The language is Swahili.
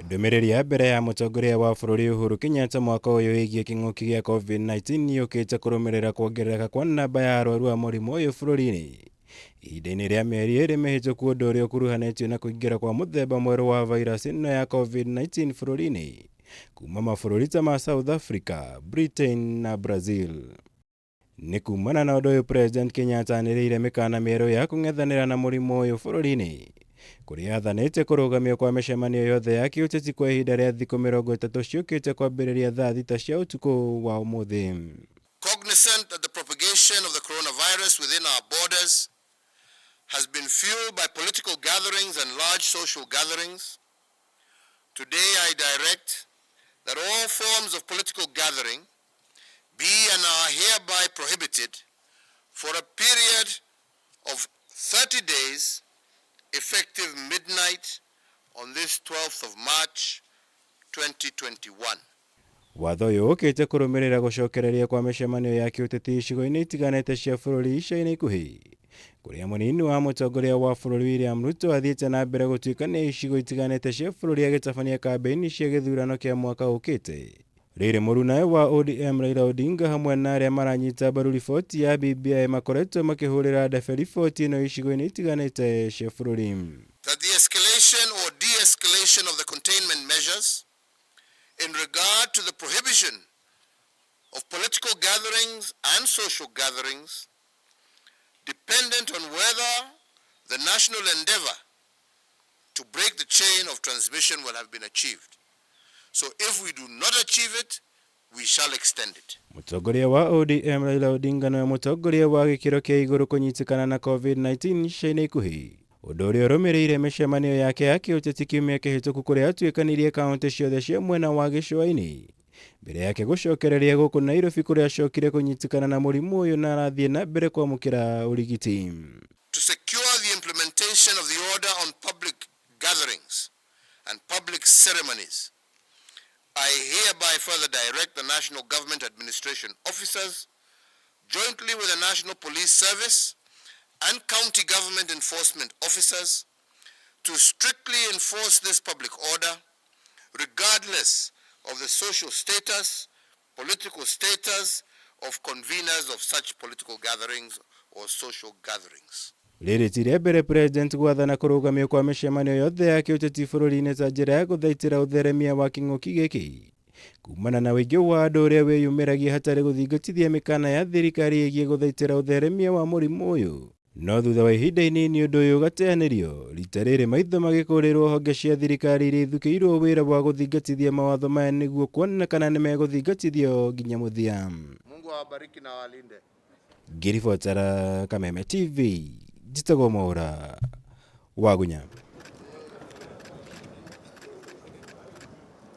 Ndumiriri ya mbere ya Mutongoria wa bururi Uhuru Kenyatta mwaka uyu igie king'uki gia COVID-19 yukite kurumirira kuongerereka kwa namba ya arwaru a murimu uyu bururi-ini. Ihinda-ini ria mieri iri mihituku undu uria ukuruhanitio na kuingira kwa muthemba mweru wa virus ino ya COVID-19 bururi-ini kuma mabururi ta ma South Africa, Britain na Brazil. Ni kumana na undu uyu President Kenyatta aniriire mikana mieru ya kung'ethanira na murimu uyu bururi-ini, kuria athanite kurugamio kwa micemanio yothe ya kiuteti kwa ihinda ria thiku mirongo itatu ciukite kwambiriria thaa thita cia utuku wa umuthi. Cognizant that the propagation of the coronavirus within our borders has been fueled by political gatherings and large social gatherings, today I direct that all forms of political gathering be and are hereby prohibited for a period of 30 days effective midnight on this 12th of March 2021. Watho uyu ukite kurumirira gucokereria kwa micemanio ya kiuteti icigo-ini itiganite cia bururi ica-ini ikuhi, kuria munini wa mutongoria wa bururi William Ruto athiite na mbere gutuika ni icigo itiganite cia bururi agitabania kambeini cia githurano kia mwaka ukite. Riri murunae wa ODM Raila Odinga hamwe na aria maranyita mbaru riboti ya BBI makoretwo makihurira ndebe riboti ino icigo-ini itiganite cia bururi. That the escalation or de-escalation of the containment measures in regard to the prohibition of political gatherings and social gatherings dependent on whether the national endeavor to break the chain of transmission will have been achieved. So if we do not achieve it, we shall extend it. Mutongoria wa ODM Raila Odinga na mutongoria wa gikiro kia iguru kunyitikana na COVID-19 ica-ini ikuhi. Undu uria urumirire micemanio yake ya kiuteti kiumia kihituku kuria atuikanirie kaunti ciothe cia mwena wa gicua-ini mbere yake gucokereria guku Nairobi kuria acokire kunyitikana na murimu uyu na arathie na mbere kwamukira urigiti. To secure the implementation of the order on public gatherings and public ceremonies, I hereby further direct the National Government Administration officers, jointly with the National Police Service and County Government Enforcement officers, to strictly enforce this public order, regardless of the social status, political status of conveners of such political gatherings or social gatherings. Riri ti ria mbere President gwathana kurugamio kwa micemanio yothe ya kiuteti bururi-ini ta njira ya guthaitira utheremia wa king'uki giki kumana na wingi wa andu uria wiyumiragia hatari guthingatithia mikana ya thirikari igie guthaitira utheremia wa murimu uyu. No thutha wa ihinda inini undu uyu ugateanirio, rita riri maitho magikurirwo honge cia thirikari iria ithukiirwo wira wa guthingatithia mawatho maya niguo kuona kana ni meguthingatithio nginya muthia. Mungu awabariki na walinde. Ngiribotera Kameme TV, njitagwo Mwaura Wagunya.